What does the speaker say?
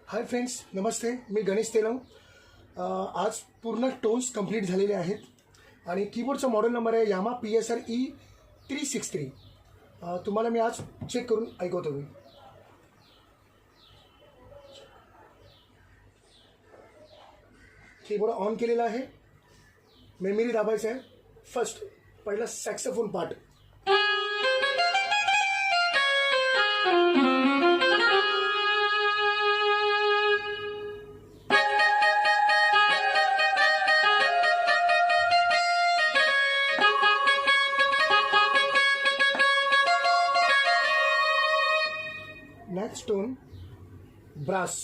Hi friends, नमस्ते. मी गणेश तेलंग. आज पूर्ण tones complete झालेले आहेत आणि कीबोर्डचा मॉडेल नंबर आहे यामा PSR E363. तुम्हाला मी आज चेक करून ऐकवतो. मी कीबोर्ड ऑन केलेला आहे. मेमरी दाबायचं आहे. फर्स्ट पहिला saxophone part. Next tone brass.